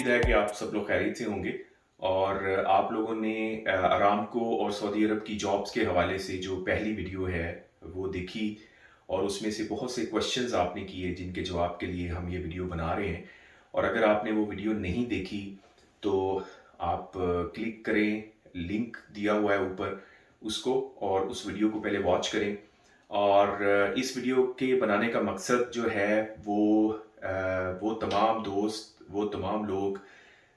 उम्मीद है कि आप सब लोग खैरियत से होंगे और आप लोगों ने अरामको और सऊदी अरब की जॉब्स के हवाले से जो पहली वीडियो है वो देखी और उसमें से बहुत से क्वेश्चंस आपने किए जिनके जवाब के लिए हम ये वीडियो बना रहे हैं। और अगर आपने वो वीडियो नहीं देखी तो आप क्लिक करें, लिंक दिया हुआ है ऊपर उसको, और उस वीडियो को पहले वॉच करें। और इस वीडियो के बनाने का मकसद जो है वो तमाम दोस्त, वो तमाम लोग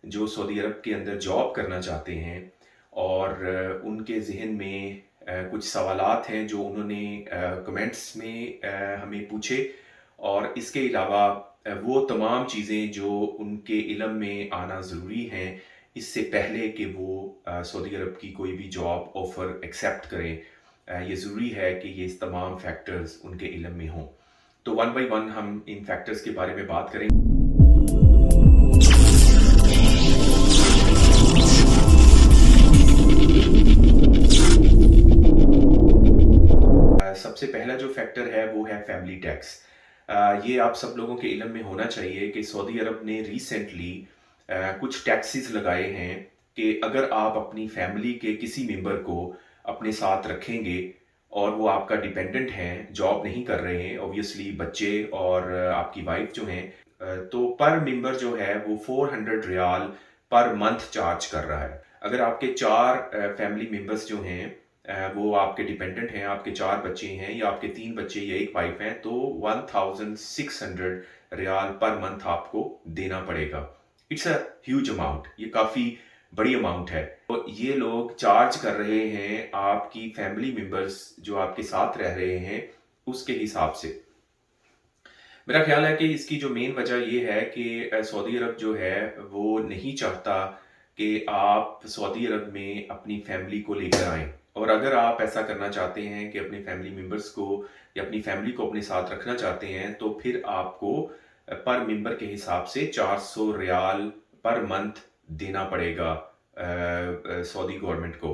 जो सऊदी अरब के अंदर जॉब करना चाहते हैं और उनके ज़हन में कुछ सवालात हैं जो उन्होंने कमेंट्स में हमें पूछे, और इसके अलावा वो तमाम चीज़ें जो उनके इल्म में आना ज़रूरी हैं इससे पहले कि वो सऊदी अरब की कोई भी जॉब ऑफ़र एक्सेप्ट करें। ये ज़रूरी है कि ये तमाम फैक्टर्स उनके इल्म में हों। तो वन बाय वन हम इन फैक्टर्स के बारे में बात करेंगे। सबसे पहला जो फैक्टर है वो है फैमिली टैक्स। ये आप सब लोगों के इल्म में होना चाहिए कि सऊदी अरब ने रिसेंटली कुछ टैक्सेस लगाए हैं कि अगर आप अपनी फैमिली के किसी मेंबर को अपने साथ रखेंगे और वो आपका डिपेंडेंट हैं, जॉब नहीं कर रहे हैं, ऑब्वियसली बच्चे और आपकी वाइफ जो हैं, तो पर मेंबर जो है वो 400 रियाल पर मंथ चार्ज कर रहा है। अगर आपके 4 फैमिली मेंबर्स जो हैं वो आपके डिपेंडेंट हैं, आपके 4 बच्चे हैं या आपके 3 बच्चे या एक वाइफ हैं, तो 1600 रियाल पर मंथ आपको देना पड़ेगा। इट्स अ ह्यूज अमाउंट, ये काफ़ी बड़ी अमाउंट है। तो ये लोग चार्ज कर रहे हैं आपकी फैमिली मेंबर्स जो आपके साथ रह रहे हैं उसके हिसाब से। मेरा ख्याल है कि इसकी जो मेन वजह ये है कि सऊदी अरब जो है वो नहीं चाहता कि आप सऊदी अरब में अपनी फैमिली को लेकर आएँ। और अगर आप ऐसा करना चाहते हैं कि अपने फैमिली मेंबर्स को या अपनी फैमिली को अपने साथ रखना चाहते हैं तो फिर आपको पर मेंबर के हिसाब से 400 रियाल पर मंथ देना पड़ेगा सऊदी गवर्नमेंट को।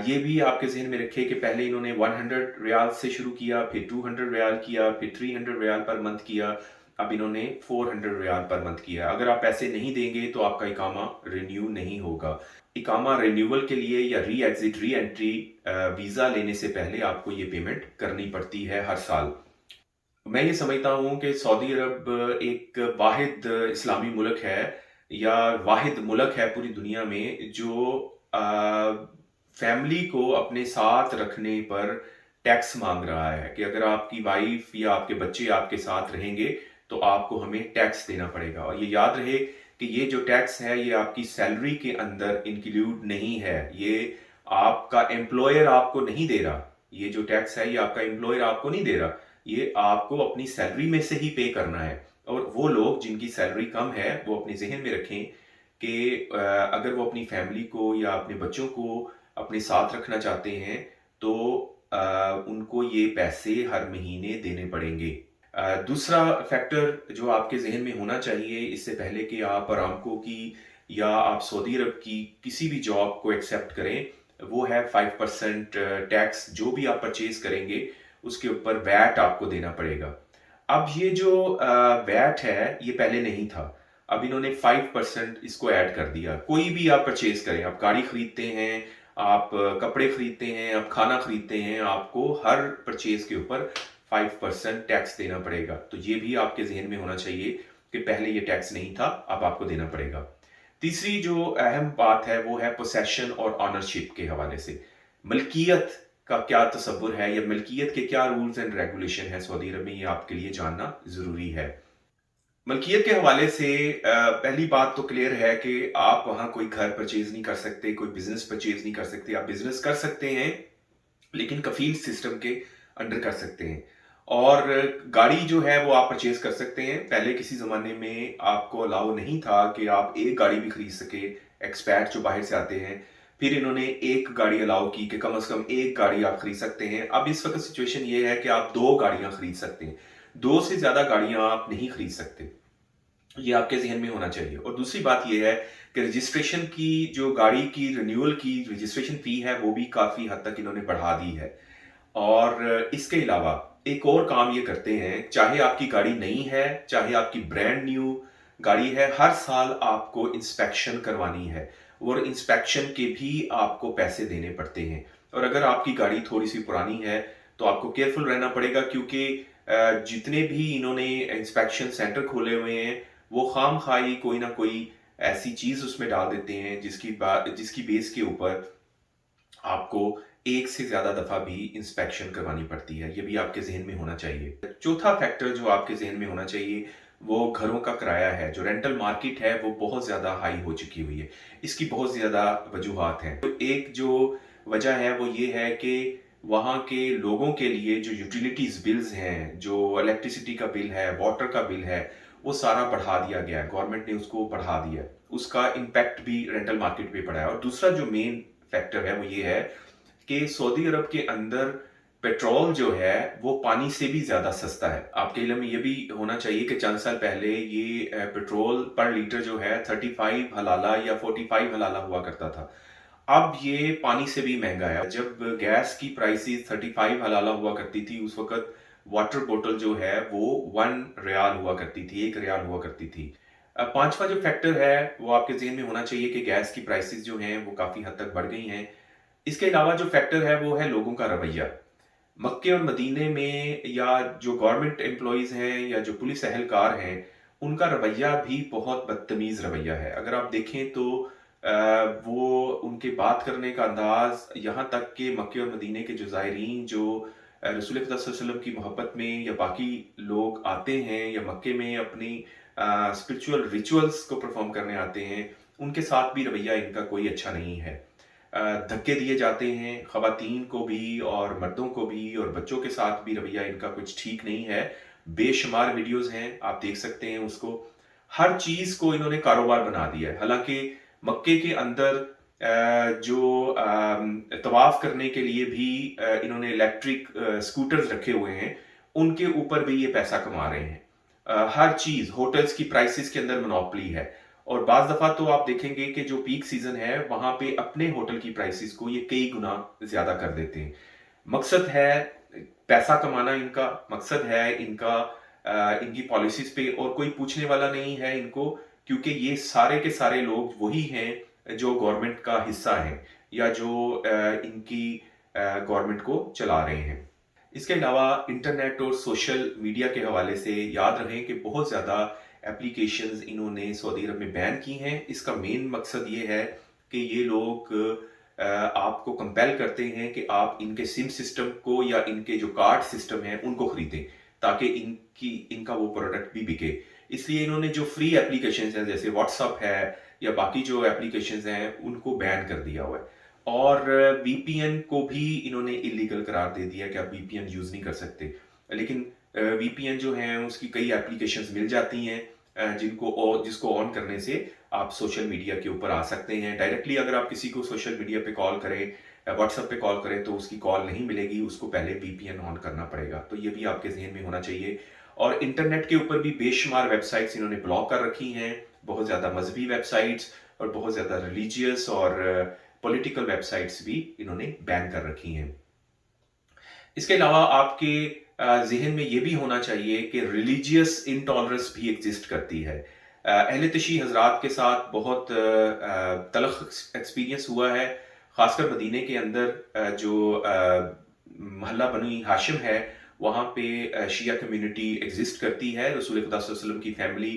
ये भी आपके ज़हन में रखें कि पहले इन्होंने 100 रियाल से शुरू किया, फिर 200 रियाल किया, फिर 300 रियाल पर मंथ किया, अब इन्होंने 400 रियाल पर मंथ किया। अगर आप पैसे नहीं देंगे तो आपका इकामा रिन्यू नहीं होगा। इकामा रिन्यूअल के लिए या री एग्जिट री एंट्री वीज़ा लेने से पहले आपको ये पेमेंट करनी पड़ती है हर साल। मैं ये समझता हूँ कि सऊदी अरब एक वाहिद इस्लामी मुल्क है या वाहिद मुल्क है पूरी दुनिया में जो फैमिली को अपने साथ रखने पर टैक्स मांग रहा है कि अगर आपकी वाइफ या आपके बच्चे आपके साथ रहेंगे तो आपको हमें टैक्स देना पड़ेगा। और ये याद रहे कि ये जो टैक्स है ये आपकी सैलरी के अंदर इंक्लूड नहीं है, ये आपका एम्प्लॉयर आपको नहीं दे रहा। ये जो टैक्स है ये आपका एम्प्लॉयर आपको नहीं दे रहा, ये आपको अपनी सैलरी में से ही पे करना है। और वो लोग जिनकी सैलरी कम है वो अपने जहन में रखें कि अगर वो अपनी फैमिली को या अपने बच्चों को अपने साथ रखना चाहते हैं तो उनको ये पैसे हर महीने देने पड़ेंगे। दूसरा फैक्टर जो आपके जहन में होना चाहिए इससे पहले कि आप अरामको की या आप सऊदी अरब की किसी भी जॉब को एक्सेप्ट करें, वो है 5% टैक्स। जो भी आप परचेज करेंगे उसके ऊपर वैट आपको देना पड़ेगा। अब ये जो वैट है ये पहले नहीं था, अब इन्होंने 5% इसको ऐड कर दिया। कोई भी आप परचेज करें, आप गाड़ी खरीदते हैं, आप कपड़े खरीदते हैं, आप खाना खरीदते हैं, आपको हर परचेज के ऊपर 5% टैक्स देना पड़ेगा। तो ये भी आपके जहन में होना चाहिए कि पहले ये टैक्स नहीं था, अब आपको देना पड़ेगा। तीसरी जो अहम बात है वो है पोसेशन और ऑनरशिप के हवाले से। मलकियत का क्या तसव्वुर है या मलकियत के क्या रूल्स एंड रेगुलेशन है सऊदी अरब में, ये आपके लिए जानना ज़रूरी है। मलकियत के हवाले से पहली बात तो क्लियर है कि आप वहाँ कोई घर परचेज़ नहीं कर सकते, कोई बिज़नेस परचेज़ नहीं कर सकते। आप बिज़नेस कर सकते हैं लेकिन कफ़ील सिस्टम के अंडर कर सकते हैं। और गाड़ी जो है वो आप परचेज़ कर सकते हैं। पहले किसी ज़माने में आपको अलाउ नहीं था कि आप एक गाड़ी भी खरीद सके, एक्सपैट जो बाहर से आते हैं। फिर इन्होंने एक गाड़ी अलाउ की कि कम से कम एक गाड़ी आप खरीद सकते हैं। अब इस वक्त सिचुएशन ये है कि आप 2 गाड़ियां खरीद सकते हैं, 2 से ज़्यादा गाड़ियां आप नहीं खरीद सकते। ये आपके ज़हन में होना चाहिए। और दूसरी बात ये है कि रजिस्ट्रेशन की जो गाड़ी की रिन्यूअल की रजिस्ट्रेशन फ़ी है वो भी काफ़ी हद तक इन्होंने बढ़ा दी है। और इसके अलावा एक और काम ये करते हैं, चाहे आपकी गाड़ी नई है, चाहे आपकी ब्रांड न्यू गाड़ी है, हर साल आपको इंस्पेक्शन करवानी है और इंस्पेक्शन के भी आपको पैसे देने पड़ते हैं। और अगर आपकी गाड़ी थोड़ी सी पुरानी है तो आपको केयरफुल रहना पड़ेगा, क्योंकि जितने भी इन्होंने इंस्पेक्शन सेंटर खोले हुए हैं वो खाम खाई कोई ना कोई ऐसी चीज उसमें डाल देते हैं जिसकी बेस के ऊपर आपको एक से ज्यादा दफा भी इंस्पेक्शन करवानी पड़ती है। ये भी आपके जहन में होना चाहिए। चौथा फैक्टर जो आपके जहन में होना चाहिए वो घरों का किराया है। जो रेंटल मार्केट है वो बहुत ज्यादा हाई हो चुकी हुई है। इसकी बहुत ज्यादा वजूहात हैं। तो एक जो वजह है वो ये है कि वहाँ के लोगों के लिए जो यूटिलिटीज बिल्स हैं, जो इलेक्ट्रिसिटी का बिल है, वाटर का बिल है, वो सारा बढ़ा दिया गया है। गवर्नमेंट ने उसको बढ़ा दिया है। उसका इम्पैक्ट भी रेंटल मार्केट पे पड़ा है। और दूसरा जो मेन फैक्टर है वो ये है कि सऊदी अरब के अंदर पेट्रोल जो है वो पानी से भी ज्यादा सस्ता है। आपके इल्म में ये भी होना चाहिए कि चंद साल पहले ये पेट्रोल पर लीटर जो है 35 हलाला या 45 हलाला हुआ करता था। अब ये पानी से भी महंगा है। जब गैस की प्राइसेस 35 हलाला हुआ करती थी उस वक्त वाटर बोतल जो है वो 1 रियाल हुआ करती थी, 1 रियाल हुआ करती थी। पांचवा जो फैक्टर है वो आपके जहन में होना चाहिए कि गैस की प्राइसेस जो हैं वो काफी हद तक बढ़ गई हैं। इसके अलावा जो फैक्टर है वो है लोगों का रवैया। मक्के और मदीने में या जो गवर्नमेंट एम्प्लॉयज हैं या जो पुलिस एहलकार हैं उनका रवैया भी बहुत बदतमीज रवैया है। अगर आप देखें तो वो उनके बात करने का अंदाज, यहाँ तक कि मक्के और मदीने के जो ज़ायरीन जो रसूल खुदा सल्लल्लाहु अलैहि वसल्लम की मोहब्बत में या बाकी लोग आते हैं या मक्के में अपनी स्पिरिचुअल रिचुअल्स को परफॉर्म करने आते हैं, उनके साथ भी रवैया इनका कोई अच्छा नहीं है। धक्के दिए जाते हैं खवातीन को भी और मर्दों को भी, और बच्चों के साथ भी रवैया इनका कुछ ठीक नहीं है। बेशुमार वीडियोस हैं, आप देख सकते हैं उसको। हर चीज को इन्होंने कारोबार बना दिया है। हालांकि मक्के के अंदर जो तवाफ करने के लिए भी इन्होंने इलेक्ट्रिक स्कूटर्स रखे हुए हैं, उनके ऊपर भी ये पैसा कमा रहे हैं। हर चीज, होटल्स की प्राइसेस के अंदर मोनोपोली है। और बाज दफा तो आप देखेंगे कि जो पीक सीजन है वहां पे अपने होटल की प्राइसेस को ये कई गुना ज्यादा कर देते हैं। मकसद है पैसा कमाना, इनका मकसद है इनका इनकी पॉलिसीज पे और कोई पूछने वाला नहीं है इनको, क्योंकि ये सारे के सारे लोग वही हैं जो गवर्नमेंट का हिस्सा है या जो इनकी गवर्नमेंट को चला रहे हैं। इसके अलावा इंटरनेट और सोशल मीडिया के हवाले से याद रखें कि बहुत ज़्यादा एप्लीकेशंस इन्होंने सऊदी अरब में बैन की हैं। इसका मेन मकसद ये है कि ये लोग आपको कंपेल करते हैं कि आप इनके सिम सिस्टम को या इनके जो कार्ड सिस्टम है उनको खरीदें, ताकि इनका वो प्रोडक्ट भी बिके। इसलिए इन्होंने जो फ्री एप्लीकेशंस हैं जैसे व्हाट्सअप है या बाकी जो एप्लीकेशंस हैं उनको बैन कर दिया हुआ है। और वीपीएन को भी इन्होंने इलीगल करार दे दिया कि आप वीपीएन यूज नहीं कर सकते। लेकिन वीपीएन जो है उसकी कई एप्लीकेशंस मिल जाती हैं जिसको ऑन करने से आप सोशल मीडिया के ऊपर आ सकते हैं डायरेक्टली। अगर आप किसी को सोशल मीडिया पे कॉल करें, व्हाट्सएप पे कॉल करें, तो उसकी कॉल नहीं मिलेगी, उसको पहले वीपीएन ऑन करना पड़ेगा। तो ये भी आपके जहन में होना चाहिए। और इंटरनेट के ऊपर भी बेशुमार वेबसाइट्स इन्होंने ब्लॉक कर रखी हैं। बहुत ज़्यादा मजहबी वेबसाइट्स और बहुत ज़्यादा रिलीजियस और पॉलिटिकल वेबसाइट्स भी इन्होंने बैन कर रखी हैं। इसके अलावा आपके जहन में ये भी होना चाहिए कि रिलीजियस इंटॉलरेंस भी एग्जिस्ट करती है। अहले तशी हजरात के साथ बहुत तलख एक्सपीरियंस हुआ है, खासकर मदीने के अंदर जो महल्ला बनी हाशिम है वहाँ पे शिया कम्युनिटी एग्जिस्ट करती है। रसूल खुदा सल्लल्लाहु अलैहि वसल्लम की फैमिली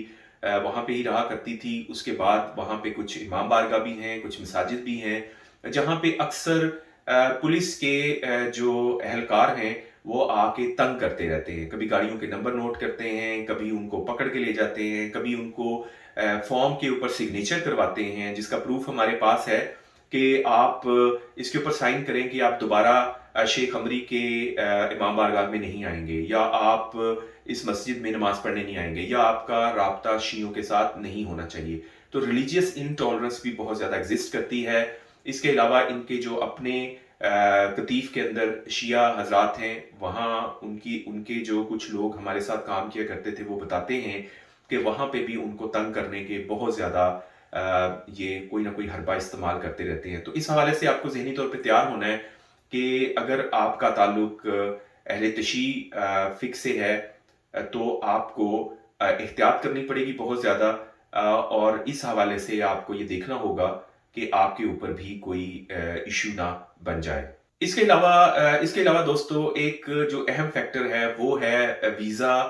वहाँ पे ही रहा करती थी। उसके बाद वहाँ पे कुछ इमाम बारगाह भी हैं, कुछ मसाजिद भी हैं, जहाँ पे अक्सर पुलिस के जो एहलकार हैं वो आके तंग करते रहते हैं। कभी गाड़ियों के नंबर नोट करते हैं, कभी उनको पकड़ के ले जाते हैं, कभी उनको फॉर्म के ऊपर सिग्नेचर करवाते हैं, जिसका प्रूफ हमारे पास है कि आप इसके ऊपर साइन करें कि आप दोबारा शेख अमरी के इमाम बारगाह में नहीं आएंगे, या आप इस मस्जिद में नमाज पढ़ने नहीं आएंगे, या आपका राब्ता शियों के साथ नहीं होना चाहिए। तो रिलीजियस इनटॉलरेंस भी बहुत ज़्यादा एग्जिस्ट करती है। इसके अलावा इनके जो अपने कतीफ के अंदर शिया हजरात हैं, वहाँ उनके जो कुछ लोग हमारे साथ काम किया करते थे वो बताते हैं कि वहाँ पे भी उनको तंग करने के बहुत ज़्यादा ये कोई ना कोई हरबा इस्तेमाल करते रहते हैं। तो इस हवाले से आपको ज़हनी तौर पे तैयार होना है कि अगर आपका ताल्लुक अहले तशी फिक से है तो आपको एहतियात करनी पड़ेगी बहुत ज़्यादा। और इस हवाले से आपको ये देखना होगा कि आपके ऊपर भी कोई इश्यू ना बन जाए। इसके अलावा दोस्तों एक जो अहम फैक्टर है वो है वीज़ा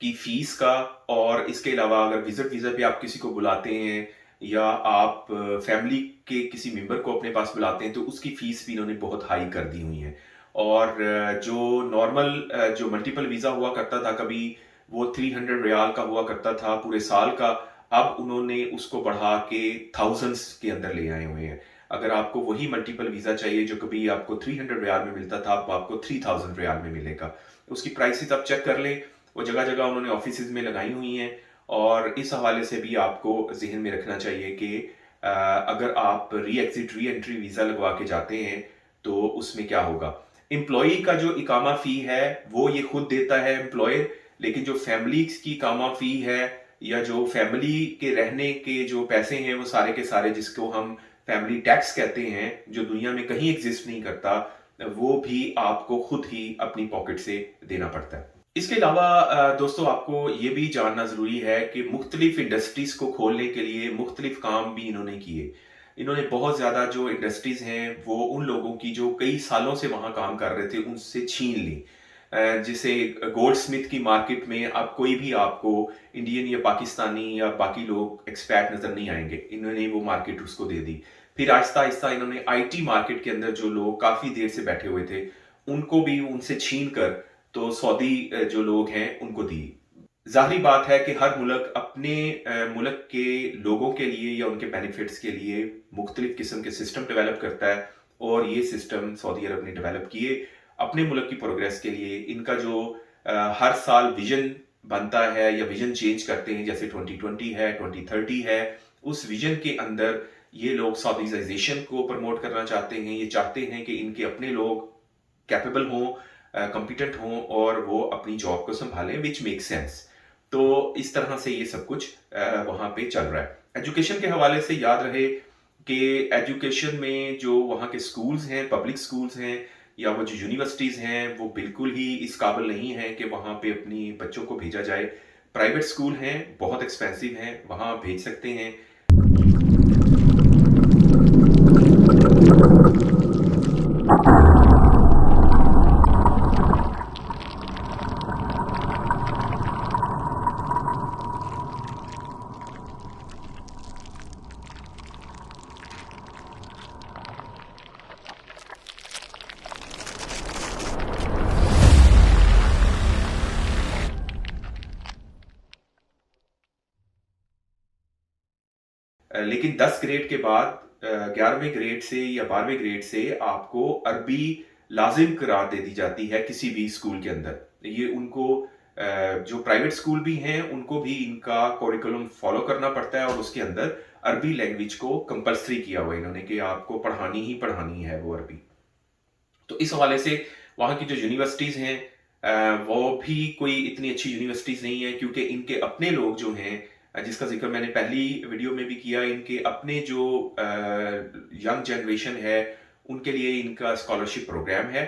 की फ़ीस का। और इसके अलावा अगर विज़िट वीज़ा पे आप किसी को बुलाते हैं या आप फैमिली के किसी मेंबर को अपने पास बुलाते हैं तो उसकी फ़ीस भी इन्होंने बहुत हाई कर दी हुई है। और जो नॉर्मल जो मल्टीपल वीज़ा हुआ करता था कभी, वो 300 रियाल का हुआ करता था पूरे साल का, अब उन्होंने उसको बढ़ा के थाउजेंड्स के अंदर ले आए हुए हैं। अगर आपको वही मल्टीपल वीज़ा चाहिए जो कभी आपको 300 रियाल में मिलता था, अब आपको 3000 रियाल में मिलेगा। उसकी प्राइसेस आप चेक कर लें, वो जगह जगह उन्होंने ऑफिस में लगाई हुई हैं। और इस हवाले से भी आपको जहन में रखना चाहिए कि अगर आप री एग्जिट री एंट्री वीज़ा लगवा के जाते हैं तो उसमें क्या होगा। एम्प्लॉई का जो इकामा फ़ी है वो ये खुद देता है एम्प्लॉयर, लेकिन जो फैमिलीज की इकामा फ़ी है या जो फैमिली के रहने के जो पैसे हैं वो सारे के सारे, जिसको हम फैमिली टैक्स कहते हैं, जो दुनिया में कहीं एग्जिस्ट नहीं करता, वो भी आपको खुद ही अपनी पॉकेट से देना पड़ता है। इसके अलावा दोस्तों आपको ये भी जानना ज़रूरी है कि मुख्तलिफ इंडस्ट्रीज़ को खोलने के लिए मुख्तलिफ काम भी इन्होंने किए। इन्होंने बहुत ज़्यादा जो इंडस्ट्रीज़ हैं वो उन लोगों की जो कई सालों से वहाँ काम कर रहे थे उनसे छीन ली। जैसे गोल्ड स्मिथ की मार्केट में अब कोई भी आपको इंडियन या पाकिस्तानी या बाकी लोग एक्सपैट नज़र नहीं आएंगे, इन्होंने वो मार्केट उसको दे दी। फिर आहिस्ता आहिस्ता इन्होंने आईटी मार्केट के अंदर जो लोग काफ़ी देर से बैठे हुए थे उनको भी उनसे छीन कर तो सऊदी जो लोग हैं उनको दी। ज़ाहिरी बात है कि हर मुल्क अपने मुल्क के लोगों के लिए या उनके बेनिफिट्स के लिए मुख्तलिफ किस्म के सिस्टम डेवलप करता है, और ये सिस्टम सऊदी अरब ने डेवलप किए अपने मुल्क की प्रोग्रेस के लिए। इनका जो हर साल विजन बनता है या विजन चेंज करते हैं, जैसे 2020 है, 2030 है, उस विजन के अंदर ये लोग सऊदीजाइजेशन को प्रमोट करना चाहते हैं। ये चाहते हैं कि इनके अपने लोग कैपेबल हों, कॉम्पिटेंट हों और वो अपनी जॉब को संभालें, विच मेक सेंस। तो इस तरह से ये सब कुछ वहाँ पे चल रहा है। एजुकेशन के हवाले से याद रहे कि एजुकेशन में जो वहाँ के स्कूल्स हैं, पब्लिक स्कूल्स हैं या वो जो यूनिवर्सिटीज़ हैं, वो बिल्कुल ही इस काबिल नहीं हैं कि वहाँ पे अपनी बच्चों को भेजा जाए। प्राइवेट स्कूल हैं, बहुत एक्सपेंसिव हैं, वहाँ आप भेज सकते हैं। लेकिन 10 ग्रेड के बाद 11वें ग्रेड से या 12वें ग्रेड से आपको अरबी लाजिम करार दे दी जाती है किसी भी स्कूल के अंदर। ये उनको जो प्राइवेट स्कूल भी हैं उनको भी इनका करिकुलम फॉलो करना पड़ता है और उसके अंदर अरबी लैंग्वेज को कंपलसरी किया हुआ है इन्होंने कि आपको पढ़ानी ही पढ़ानी है वो अरबी। तो इस हवाले से वहाँ की जो यूनिवर्सिटीज़ हैं वो भी कोई इतनी अच्छी यूनिवर्सिटीज़ नहीं है, क्योंकि इनके अपने लोग जो हैं जिसका जिक्र मैंने पहली वीडियो में भी किया, इनके अपने जो यंग जनरेशन है उनके लिए इनका स्कॉलरशिप प्रोग्राम है,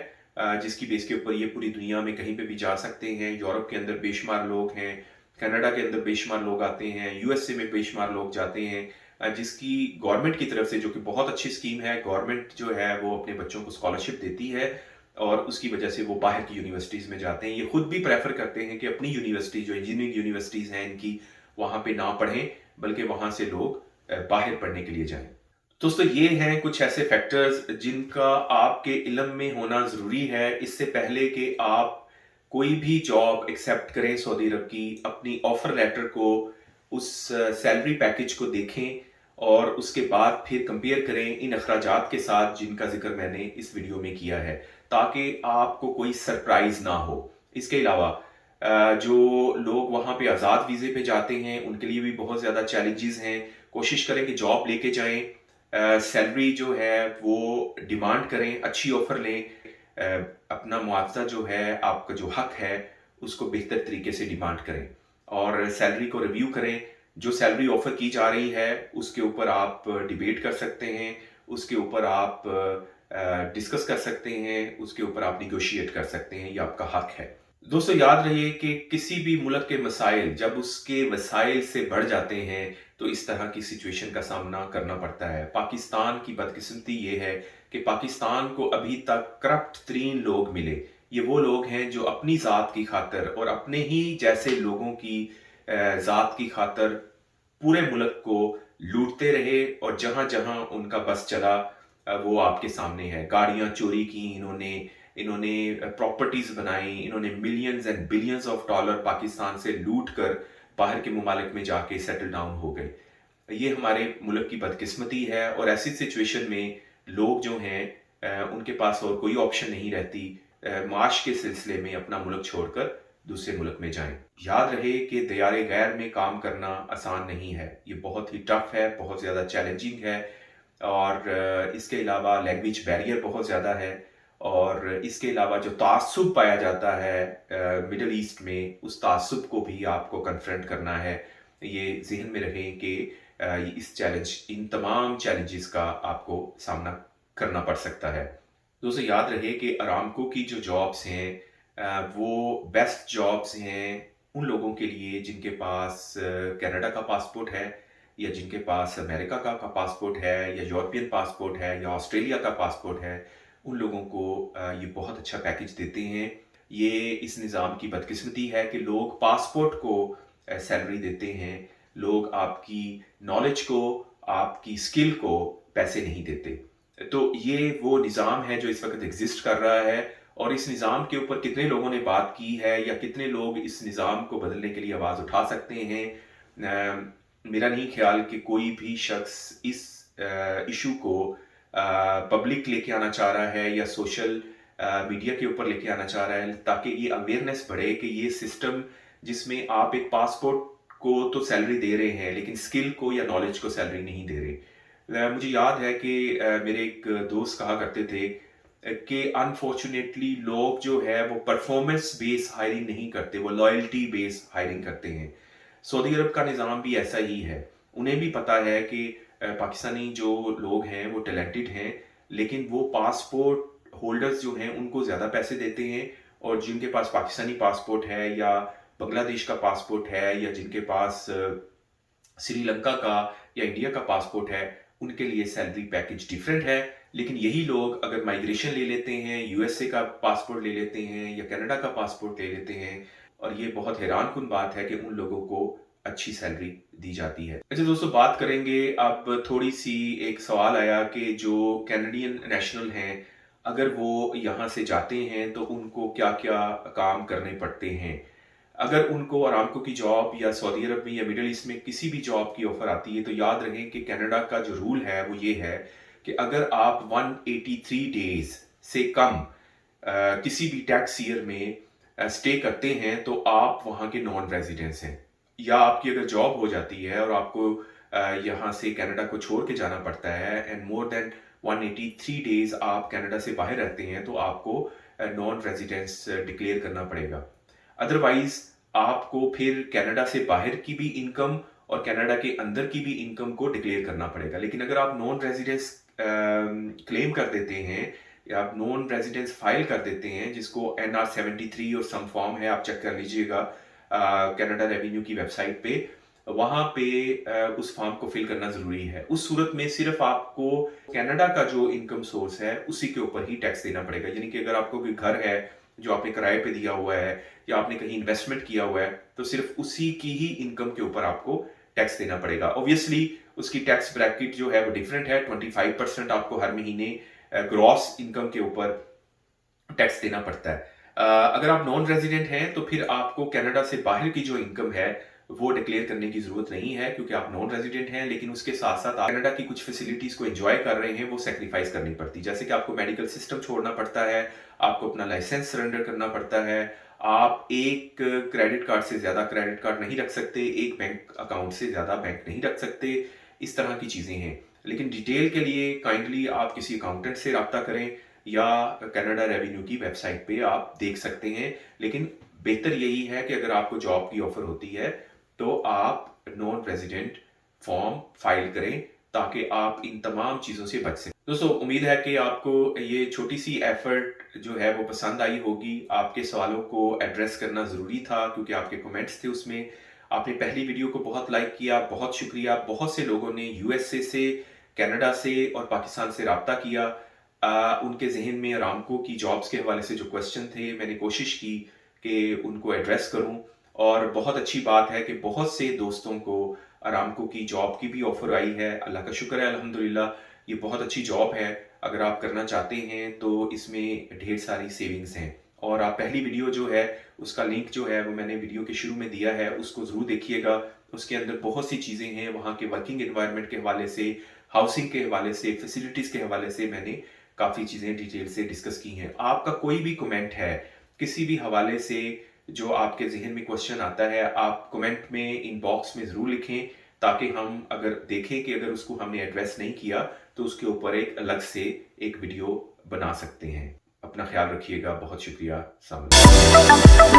जिसकी बेस के ऊपर ये पूरी दुनिया में कहीं पे भी जा सकते हैं। यूरोप के अंदर बेशुमार लोग हैं, कनाडा के अंदर बेशुमार लोग आते हैं, यूएसए में बेशुमार लोग जाते हैं, जिसकी गवर्नमेंट की तरफ से, जो कि बहुत अच्छी स्कीम है, गवर्नमेंट जो है वो अपने बच्चों को स्कॉलरशिप देती है और उसकी वजह से वो बाहर की यूनिवर्सिटीज़ में जाते हैं। ये खुद भी प्रेफर करते हैं कि अपनी यूनिवर्सिटी जो इंजीनियरिंग यूनिवर्सिटीज़ हैं इनकी, वहाँ पे ना पढ़ें, बल्कि वहाँ से लोग बाहर पढ़ने के लिए जाएं। दोस्तों ये हैं कुछ ऐसे फैक्टर्स जिनका आपके इल्म में होना ज़रूरी है इससे पहले कि आप कोई भी जॉब एक्सेप्ट करें सऊदी अरब की। अपनी ऑफर लेटर को, उस सैलरी पैकेज को देखें और उसके बाद फिर कंपेयर करें इन अखराजात के साथ जिनका जिक्र मैंने इस वीडियो में किया है, ताकि आपको कोई सरप्राइज ना हो। इसके अलावा जो लोग वहाँ पे आज़ाद वीज़े पे जाते हैं उनके लिए भी बहुत ज़्यादा चैलेंजेस हैं। कोशिश करें कि जॉब लेके जाएं, सैलरी जो है वो डिमांड करें, अच्छी ऑफर लें, अपना मुआवजा जो है, आपका जो हक है उसको बेहतर तरीके से डिमांड करें और सैलरी को रिव्यू करें। जो सैलरी ऑफर की जा रही है उसके ऊपर आप डिबेट कर सकते हैं, उसके ऊपर आप डिस्कस कर सकते हैं, उसके ऊपर आप निगोशिएट कर सकते हैं, ये आपका हक है। दोस्तों याद रहिए कि किसी भी मुल्क के मसाइल जब उसके वसाइल से बढ़ जाते हैं तो इस तरह की सिचुएशन का सामना करना पड़ता है। पाकिस्तान की बदकिस्मती ये है कि पाकिस्तान को अभी तक करप्ट तरीन लोग मिले। ये वो लोग हैं जो अपनी ज़ात की खातिर और अपने ही जैसे लोगों की ज़ात की खातिर पूरे मुल्क को लूटते रहे और जहां जहां उनका बस चला वो आपके सामने है। गाड़ियां चोरी की इन्होंने, इन्होंने प्रॉपर्टीज बनाई, इन्होंने millions and billions of dollar Pakistan से लूट कर बाहर के ममालिक में जाके सेटल डाउन हो गए। ये हमारे मुल्क की बदकिस्मती है और ऐसी सिचुएशन में लोग जो हैं उनके पास और कोई ऑप्शन नहीं रहती माश के सिलसिले में अपना मुल्क छोड़कर दूसरे मुल्क में जाएं। याद रहे कि दियारे गैर में काम करना आसान नहीं है, ये बहुत ही टफ है, बहुत ज़्यादा चैलेंजिंग है और इसके अलावा लैंग्वेज बैरियर बहुत ज़्यादा है और इसके अलावा जो तासुब पाया जाता है मिडल ईस्ट में, उस तासुब को भी आपको कन्फ्रंट करना है। ये ज़हन में रखें कि इन तमाम चैलेंजेस का आपको सामना करना पड़ सकता है। दोस्तों याद रहे कि अरामको की जो जॉब्स हैं वो बेस्ट जॉब्स हैं उन लोगों के लिए जिनके पास कनाडा का पासपोर्ट है या जिनके पास अमेरिका का पासपोर्ट है या यूरोपियन पासपोर्ट है या ऑस्ट्रेलिया का पासपोर्ट है। उन लोगों को ये बहुत अच्छा पैकेज देते हैं। ये इस निज़ाम की बदकिस्मती है कि लोग पासपोर्ट को सैलरी देते हैं, लोग आपकी नॉलेज को, आपकी स्किल को पैसे नहीं देते। तो ये वो निज़ाम है जो इस वक्त एग्जिस्ट कर रहा है और इस निज़ाम के ऊपर कितने लोगों ने बात की है या कितने लोग इस निज़ाम को बदलने के लिए आवाज़ उठा सकते हैं। मेरा नहीं ख्याल कि कोई भी शख्स इस इशू को पब्लिक लेके आना चाह रहा है या सोशल मीडिया के ऊपर लेके आना चाह रहा है ताकि ये अवेयरनेस बढ़े कि ये सिस्टम जिसमें आप एक पासपोर्ट को तो सैलरी दे रहे हैं लेकिन स्किल को या नॉलेज को सैलरी नहीं दे रहे। मुझे याद है कि मेरे एक दोस्त कहा करते थे कि अनफॉर्चुनेटली लोग जो है वो परफॉर्मेंस बेस हायरिंग नहीं करते, वो लॉयल्टी बेस हायरिंग करते हैं। सऊदी अरब का निज़ाम भी ऐसा ही है। उन्हें भी पता है कि पाकिस्तानी जो लोग हैं वो टैलेंटेड हैं लेकिन वो पासपोर्ट होल्डर्स जो हैं उनको ज़्यादा पैसे देते हैं और जिनके पास पाकिस्तानी पासपोर्ट है या बांग्लादेश का पासपोर्ट है या जिनके पास श्रीलंका का या इंडिया का पासपोर्ट है उनके लिए सैलरी पैकेज डिफरेंट है। लेकिन यही लोग अगर माइग्रेशन ले लेते हैं, यूएसए का पासपोर्ट ले लेते हैं या कनाडा का पासपोर्ट ले लेते हैं और ये बहुत हैरानकुन बात है कि उन लोगों को अच्छी सैलरी दी जाती है। अच्छा दोस्तों बात करेंगे अब थोड़ी सी, एक सवाल आया कि जो कैनेडियन नेशनल हैं अगर वो यहाँ से जाते हैं तो उनको क्या क्या काम करने पड़ते हैं। अगर उनको अरामको की जॉब या सऊदी अरब में या मिडिल ईस्ट में किसी भी जॉब की ऑफर आती है तो याद रखें कि कनाडा का जो रूल है वो ये है कि अगर आप 183 डेज से कम किसी भी टैक्स ईयर में स्टे करते हैं तो आप वहाँ के नॉन रेजिडेंट्स हैं। या आपकी अगर जॉब हो जाती है और आपको यहाँ से कनाडा को छोड़ के जाना पड़ता है एंड मोर देन 183 डेज आप कनाडा से बाहर रहते हैं तो आपको नॉन रेजिडेंस डिक्लेयर करना पड़ेगा। अदरवाइज आपको फिर कनाडा से बाहर की भी इनकम और कनाडा के अंदर की भी इनकम को डिक्लेयर करना पड़ेगा। लेकिन अगर आप नॉन रेजिडेंस क्लेम कर देते हैं या आप नॉन रेजिडेंस फाइल कर देते हैं जिसको NR-73 और सम फॉर्म है, आप चेक कर लीजिएगा कनाडा रेवेन्यू की वेबसाइट पे, वहां पे उस फॉर्म को फिल करना जरूरी है। उस सूरत में सिर्फ आपको कनाडा का जो इनकम सोर्स है उसी के ऊपर ही टैक्स देना पड़ेगा। यानी कि अगर आपको कोई घर है जो आपने किराए पे दिया हुआ है या आपने कहीं इन्वेस्टमेंट किया हुआ है तो सिर्फ उसी की ही इनकम के ऊपर आपको टैक्स देना पड़ेगा। ऑब्वियसली उसकी टैक्स ब्रैकेट जो है वो डिफरेंट है। 25% आपको हर महीने ग्रॉस इनकम के ऊपर टैक्स देना पड़ता है। अगर आप नॉन रेजिडेंट हैं तो फिर आपको कनाडा से बाहर की जो इनकम है वो डिक्लेयर करने की जरूरत नहीं है क्योंकि आप नॉन रेजिडेंट हैं। लेकिन उसके साथ साथ आप कनाडा की कुछ फैसिलिटीज को एंजॉय कर रहे हैं, वो सेक्रीफाइस करनी पड़ती है। जैसे कि आपको मेडिकल सिस्टम छोड़ना पड़ता है, आपको अपना लाइसेंस सरेंडर करना पड़ता है, आप एक क्रेडिट कार्ड से ज्यादा क्रेडिट कार्ड नहीं रख सकते, एक बैंक अकाउंट से ज्यादा बैंक नहीं रख सकते। इस तरह की चीजें हैं। लेकिन डिटेल के लिए काइंडली आप किसी अकाउंटेंट से रब्ता करें या कनाडा रेवेन्यू की वेबसाइट पे आप देख सकते हैं। लेकिन बेहतर यही है कि अगर आपको जॉब की ऑफर होती है तो आप नॉन रेजिडेंट फॉर्म फाइल करें ताकि आप इन तमाम चीज़ों से बच सकें। दोस्तों, उम्मीद है कि आपको ये छोटी सी एफर्ट जो है वो पसंद आई होगी। आपके सवालों को एड्रेस करना ज़रूरी था क्योंकि आपके कमेंट्स थे उसमें। आपने पहली वीडियो को बहुत लाइक किया, बहुत शुक्रिया। बहुत से लोगों ने यूएसए से, कनाडा से और पाकिस्तान से रब्ता किया। उनके ज़हन में अरामको की जॉब्स के हवाले से जो क्वेश्चन थे, मैंने कोशिश की कि उनको एड्रेस करूं। और बहुत अच्छी बात है कि बहुत से दोस्तों को अरामको की जॉब की भी ऑफ़र आई है। अल्लाह का शुक्र है, अल्हम्दुलिल्लाह। ये बहुत अच्छी जॉब है। अगर आप करना चाहते हैं तो इसमें ढेर सारी सेविंग्स हैं। और आप पहली वीडियो जो है उसका लिंक जो है वो मैंने वीडियो के शुरू में दिया है, उसको ज़रूर देखिएगा। उसके अंदर बहुत सी चीज़ें हैं, वहाँ के वर्किंग एनवायरनमेंट के हवाले से, हाउसिंग के हवाले से, फैसिलिटीज़ के हवाले से मैंने काफ़ी चीज़ें डिटेल से डिस्कस की हैं। आपका कोई भी कमेंट है किसी भी हवाले से जो आपके ज़हन में क्वेश्चन आता है, आप कमेंट में इनबॉक्स में ज़रूर लिखें, ताकि हम अगर देखें कि अगर उसको हमने एड्रेस नहीं किया तो उसके ऊपर एक अलग से एक वीडियो बना सकते हैं। अपना ख्याल रखिएगा। बहुत शुक्रिया। अस्सलाम वालेकुम।